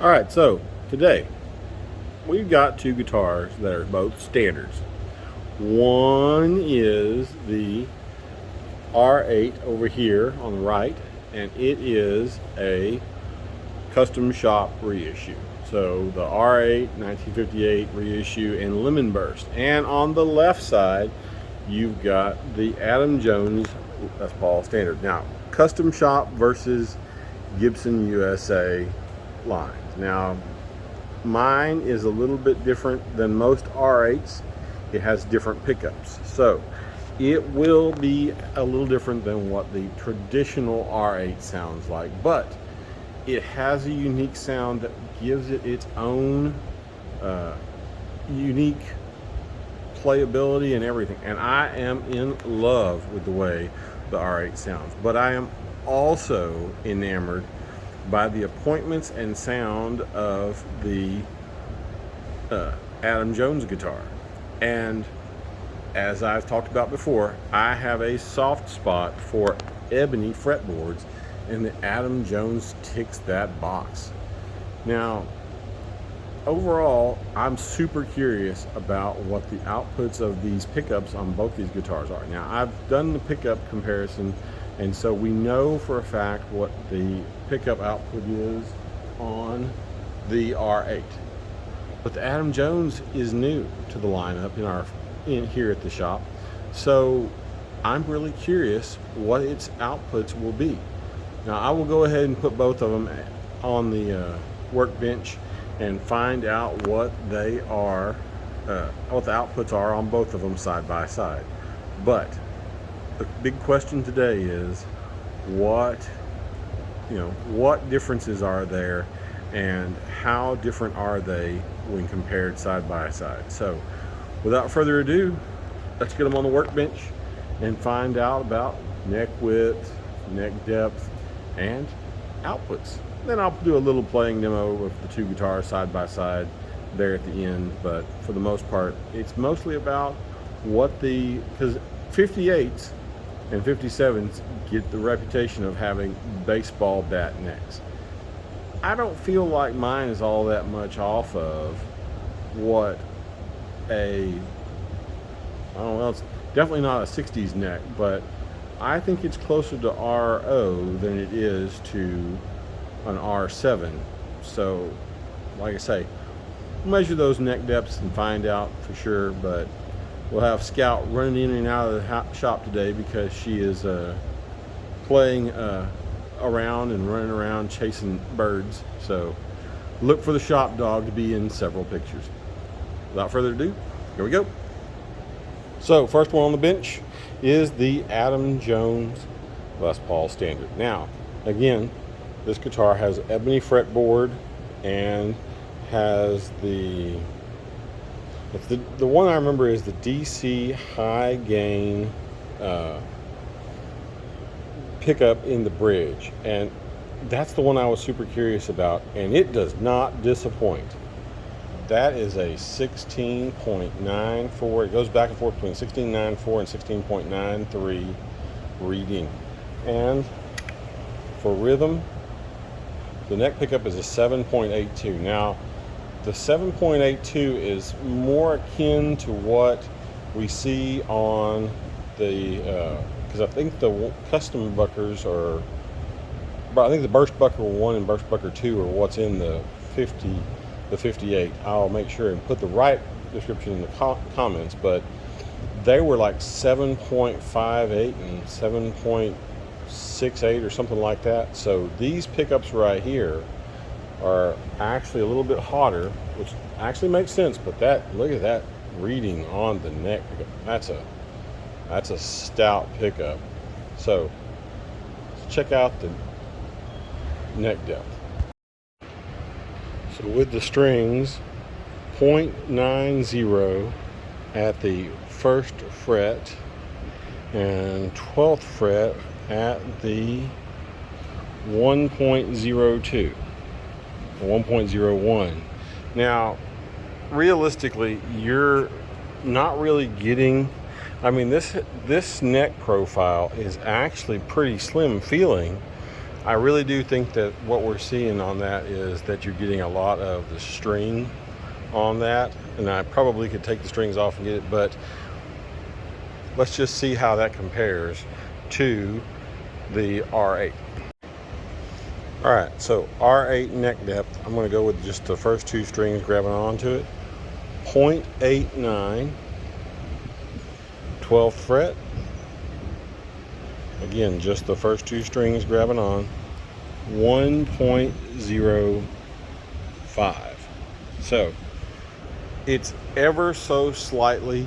All right, so today we've got two guitars that are both standards. One is the R8 over here on the right, and it is a custom shop reissue. So the R8 1958 reissue and Lemon Burst. And on the left side, you've got the Adam Jones Les Paul standard. Now, custom shop versus Gibson USA lines. Now, mine is a little bit different than most R8s. It has different pickups. So it will be a little different than what the traditional R8 sounds like, but it has a unique sound that gives it its own unique playability and everything. And I am in love with the way the R8 sounds, but I am also enamored by the appointments and sound of the Adam Jones guitar. And as I've talked about before, I have a soft spot for ebony fretboards, and the Adam Jones ticks that box. Now, overall, I'm super curious about what the outputs of these pickups on both these guitars are. Now, I've done the pickup comparison, and so we know for a fact what the pickup output is on the R8. But the Adam Jones is new to the lineup in here at the shop, so I'm really curious what its outputs will be. Now, I will go ahead and put both of them on the workbench and find out what they are, what the outputs are on both of them side by side. But the big question today is what differences are there, and how different are they when compared side by side. So without further ado, let's get them on the workbench and find out about neck width, neck depth, and outputs. Then I'll do a little playing demo of the two guitars side by side there at the end, but for the most part, it's mostly about because 58s and 57s get the reputation of having baseball bat necks. I don't feel like mine is all that much off of what I don't know, it's definitely not a 60s neck, but I think it's closer to RO than it is to an R7. So, like I say, measure those neck depths and find out for sure, but we'll have Scout running in and out of the shop today because she is playing around and running around chasing birds. So look for the shop dog to be in several pictures. Without further ado, here we go. So first one on the bench is the Adam Jones Les Paul standard. Now, again, this guitar has ebony fretboard and has the one I remember is the DC High Gain pickup in the bridge, and that's the one I was super curious about, and it does not disappoint. That is a 16.94. It goes back and forth between 16.94 and 16.93 reading. And for rhythm, the neck pickup is a 7.82. Now, the 7.82 is more akin to what we see on the, because I think the custom buckers are, I think the Burst Bucker 1 and Burst Bucker 2 are what's in the 58. I'll make sure and put the right description in the comments, but they were like 7.58 and 7.68 or something like that. So these pickups right here are actually a little bit hotter, which actually makes sense, but look at that reading on the neck pickup. That's a stout pickup. So let's check out the neck depth. So with the strings, 0.90 at the 1st fret and 12th fret at the 1.02, 1.01. Now, realistically, you're not really getting, this neck profile is actually pretty slim feeling I really do think that what we're seeing on that is that you're getting a lot of the string on that, and I probably could take the strings off and get it, but let's just see how that compares to the R8. All right, so R8 neck depth, I'm going to go with just the first two strings grabbing onto it. 0.89, 12th fret. Again, just the first two strings grabbing on. 1.05. So it's ever so slightly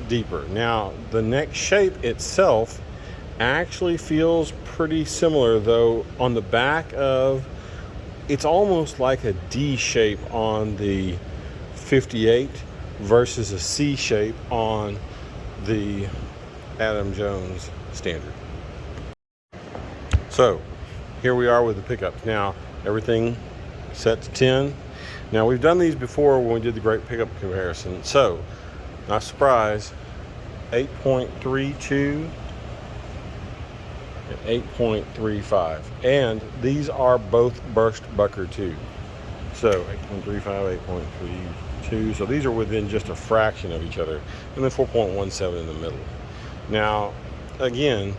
deeper. Now, the neck shape itself actually feels pretty similar, though on the back of, it's almost like a D shape on the 58 versus a C shape on the Adam Jones standard. So here we are with the pickups. Now everything set to 10. Now we've done these before when we did the great pickup comparison. So not surprised, 8.32 and 8.35, and these are both burst bucker too. So 8.35, 8.32, so these are within just a fraction of each other, and then 4.17 in the middle. Now again,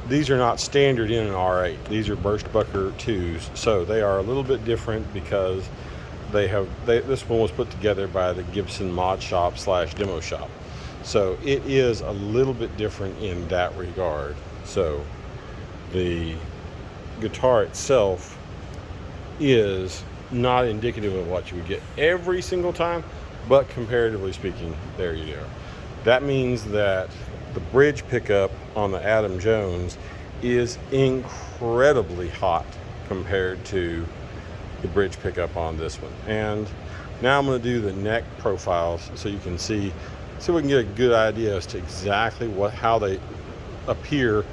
these are not standard in an R8. These are burst bucker 2s, so they are a little bit different because this one was put together by the Gibson mod shop / demo shop. So it is a little bit different in that regard. So the guitar itself is not indicative of what you would get every single time, but comparatively speaking, there you go. That means that the bridge pickup on the Adam Jones is incredibly hot compared to the bridge pickup on this one. And now I'm going to do the neck profiles so you can see we can get a good idea as to exactly how they appear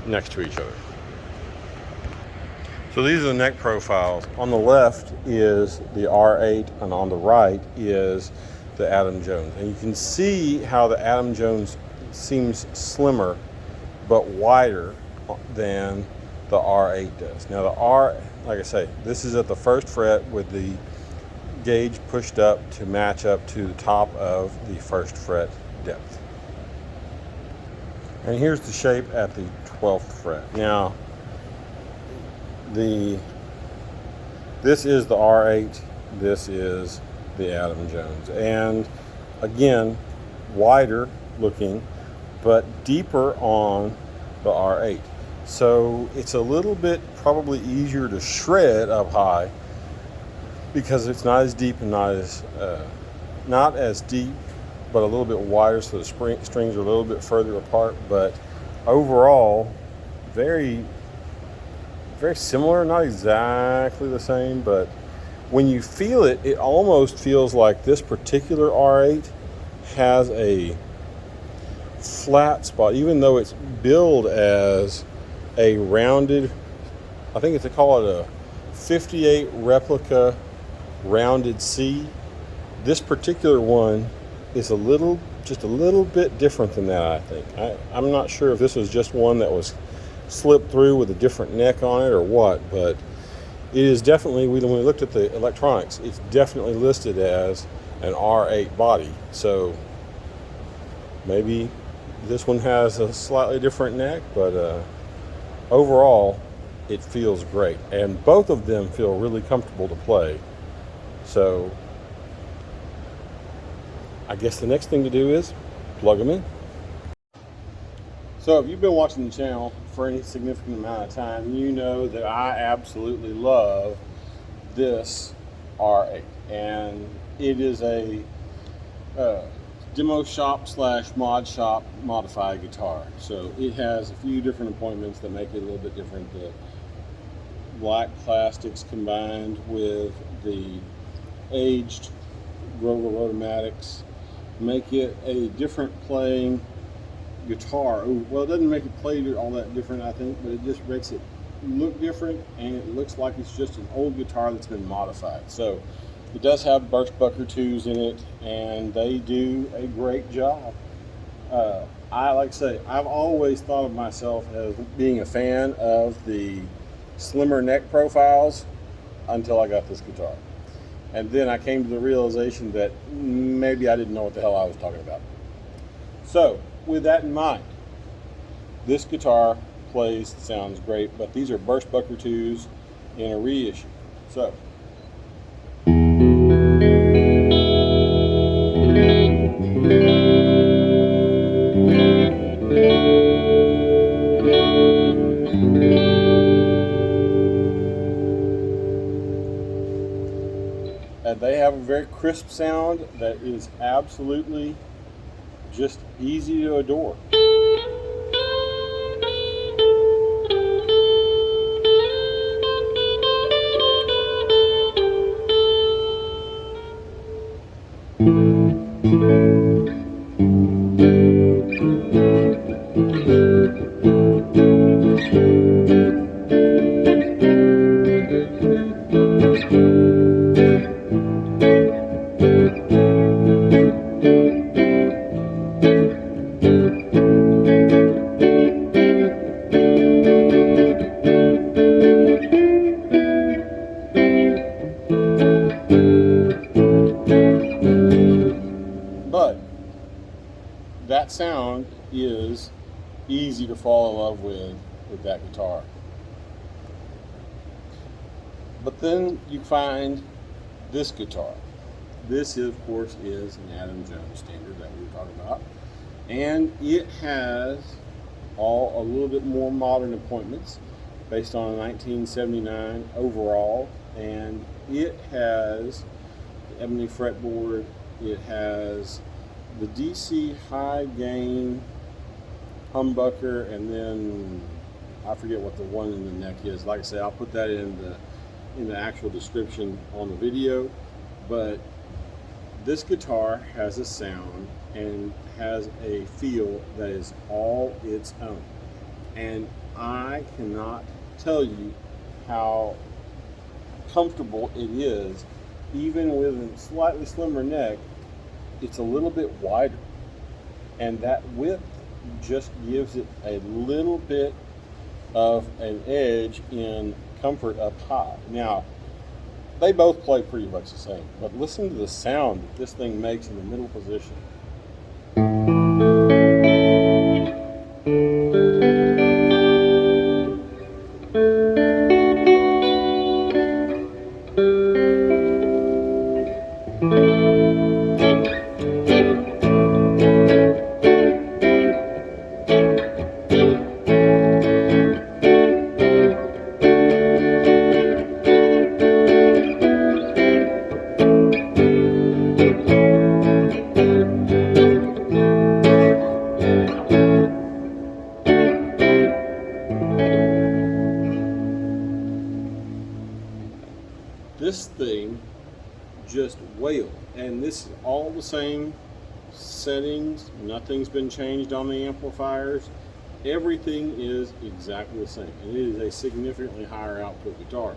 next to each other. So these are the neck profiles. On the left is the R8, and on the right is the Adam Jones. And you can see how the Adam Jones seems slimmer but wider than the R8 does. Now like I say, this is at the first fret with the gauge pushed up to match up to the top of the first fret depth. And here's the shape at the 12th fret. Now, this is the R8, this is the Adam Jones. And again, wider looking, but deeper on the R8. So it's a little bit probably easier to shred up high because it's not as deep and not as deep, but a little bit wider, so the strings are a little bit further apart. But overall, very, very similar, not exactly the same, but when you feel it, it almost feels like this particular R8 has a flat spot, even though it's billed as a rounded, I think they call it a 58 replica rounded C. This particular one is just a little bit different than that, I think. I'm not sure if this was just one that was slipped through with a different neck on it or what, but it is definitely, when we looked at the electronics, it's definitely listed as an R8 body. So maybe this one has a slightly different neck, but overall it feels great, and both of them feel really comfortable to play. So I guess the next thing to do is plug them in. So if you've been watching the channel for any significant amount of time, you know that I absolutely love this R8, and it is a demo shop / mod shop modified guitar. So it has a few different appointments that make it a little bit different. The black plastics combined with the aged Grover Rotomatics make it a different playing guitar. Well, it doesn't make it play all that different, I think, but it just makes it look different, and it looks like it's just an old guitar that's been modified. So it does have burst bucker 2s in it, and they do a great job. Like I say, I've always thought of myself as being a fan of the slimmer neck profiles until I got this guitar. And then I came to the realization that maybe I didn't know what the hell I was talking about. So, with that in mind, this guitar plays, sounds great, but these are burst bucker 2s in a reissue. So, and they have a very crisp sound that is absolutely just easy to adore. But that sound is easy to fall in love with that guitar. But then you find this guitar. This, of course, is an Adam Jones standard that we were talking about. And it has a little bit more modern appointments based on a 1979 overall. And it has the ebony fretboard. It has the DC High Gain Humbucker, and then I forget what the one in the neck is. Like I say, I'll put that in the actual description on the video. But this guitar has a sound and has a feel that is all its own. And I cannot tell you how comfortable it is. Even with a slightly slimmer neck, it's a little bit wider, and that width just gives it a little bit of an edge in comfort up high. Now, they both play pretty much the same, but listen to the sound that this thing makes in the middle position. This thing just wailed, and this is all the same settings. Nothing's been changed on the amplifiers. Everything is exactly the same, and it is a significantly higher output guitar.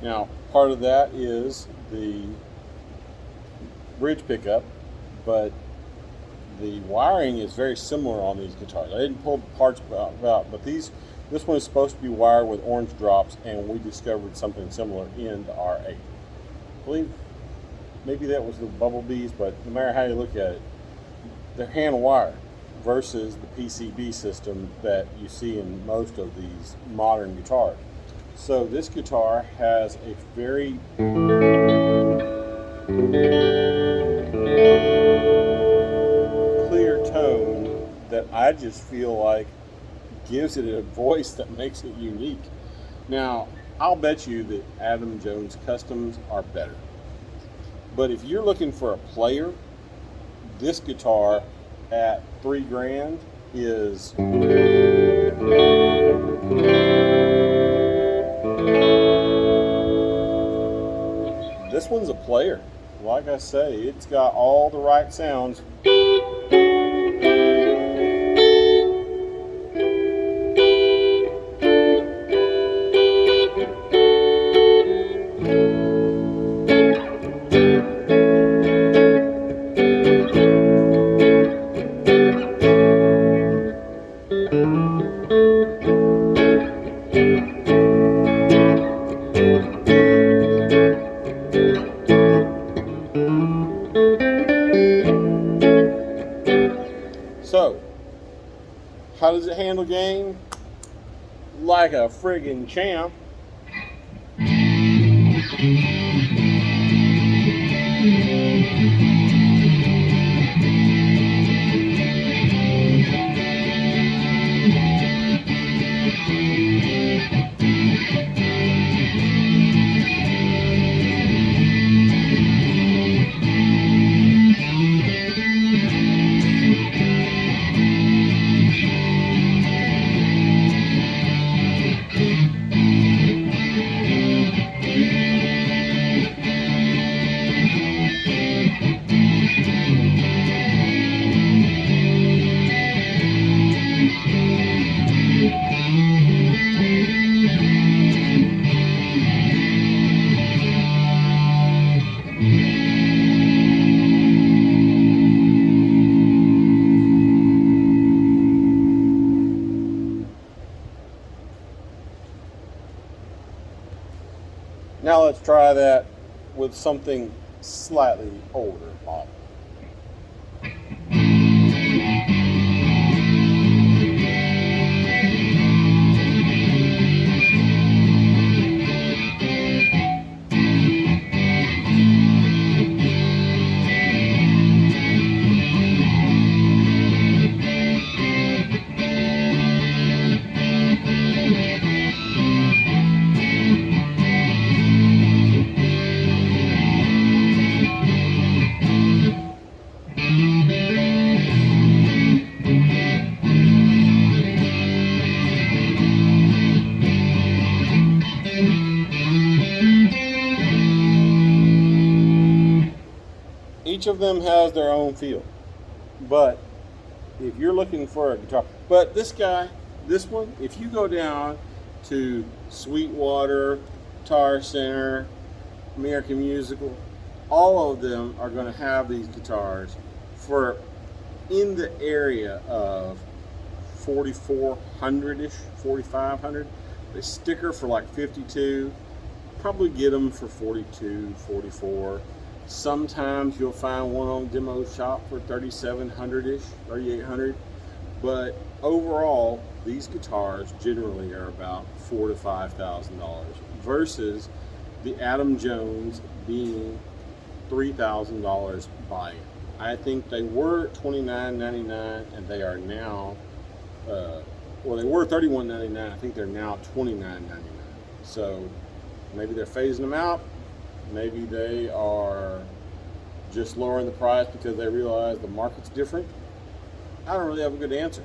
Now, part of that is the bridge pickup, but the wiring is very similar on these guitars. I didn't pull the parts out, but this one is supposed to be wired with orange drops, and we discovered something similar in the R8. I believe maybe that was the Bumblebees, but no matter how you look at it, they're hand wired versus the PCB system that you see in most of these modern guitars. So this guitar has a very clear tone that I just feel like gives it a voice that makes it unique. Now, I'll bet you that Adam Jones Customs are better. But if you're looking for a player, this guitar at $3,000 is this one's a player. Like I say, it's got all the right sounds. handle gain like a friggin' champ. Now let's try that with something slightly older model. Each of them has their own feel, but if you're looking for a guitar, but this one, if you go down to Sweetwater, Guitar Center, American Musical, all of them are going to have these guitars for in the area of 4,400-ish, 4,500. They sticker for like 52, probably get them for 42, 44. Sometimes you'll find one on Demo Shop for 3,700-ish, 3,800. But overall, these guitars generally are about $4,000 to $5,000 versus the Adam Jones being $3,000 buy-in. I think they were $29.99 and they are now, well, they were $31.99. I think they're now $29.99. So maybe they're phasing them out. Maybe they are just lowering the price because they realize the market's different. I don't really have a good answer.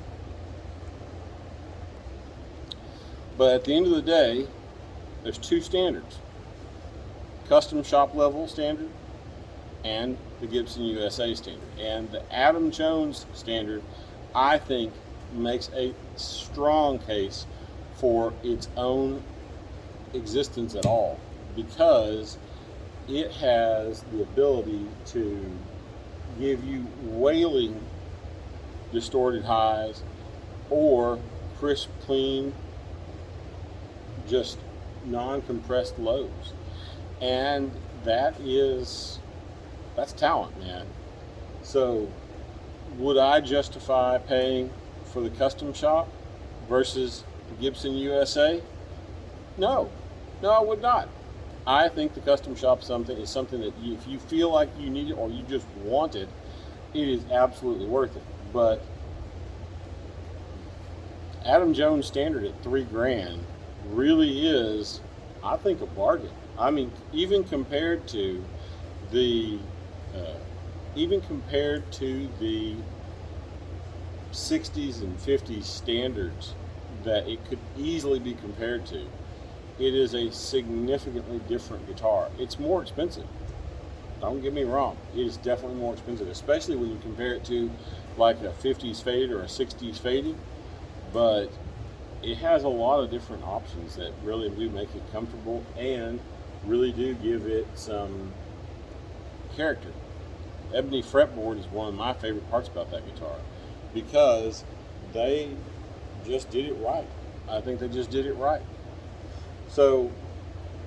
But at the end of the day, there's two standards. Custom shop level standard and the Gibson USA standard. And the Adam Jones standard, I think, makes a strong case for its own existence at all, because it has the ability to give you wailing distorted highs or crisp, clean, just non-compressed lows. And that's talent, man. So would I justify paying for the custom shop versus the Gibson USA? No, I would not. I think the custom shop is something that if you feel like you need it or you just want it, it is absolutely worth it. But Adam Jones standard at $3,000 really is, I think, a bargain. I mean, even compared to the 60s and 50s standards that it could easily be compared to, it is a significantly different guitar. It's more expensive. Don't get me wrong. It is definitely more expensive, especially when you compare it to like a 50s faded or a 60s faded. But it has a lot of different options that really do make it comfortable and really do give it some character. Ebony fretboard is one of my favorite parts about that guitar because they just did it right. I think they just did it right. So,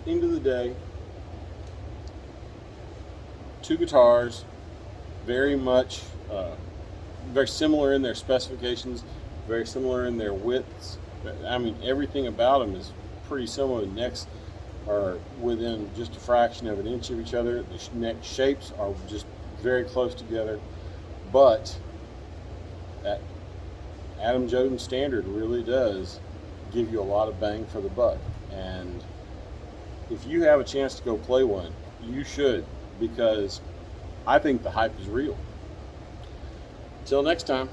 end of the day, two guitars, very much, very similar in their specifications, very similar in their widths. I mean, everything about them is pretty similar. The necks are within just a fraction of an inch of each other. The neck shapes are just very close together, but that Adam Joden standard really does give you a lot of bang for the buck. And if you have a chance to go play one, you should, because I think the hype is real. Till next time.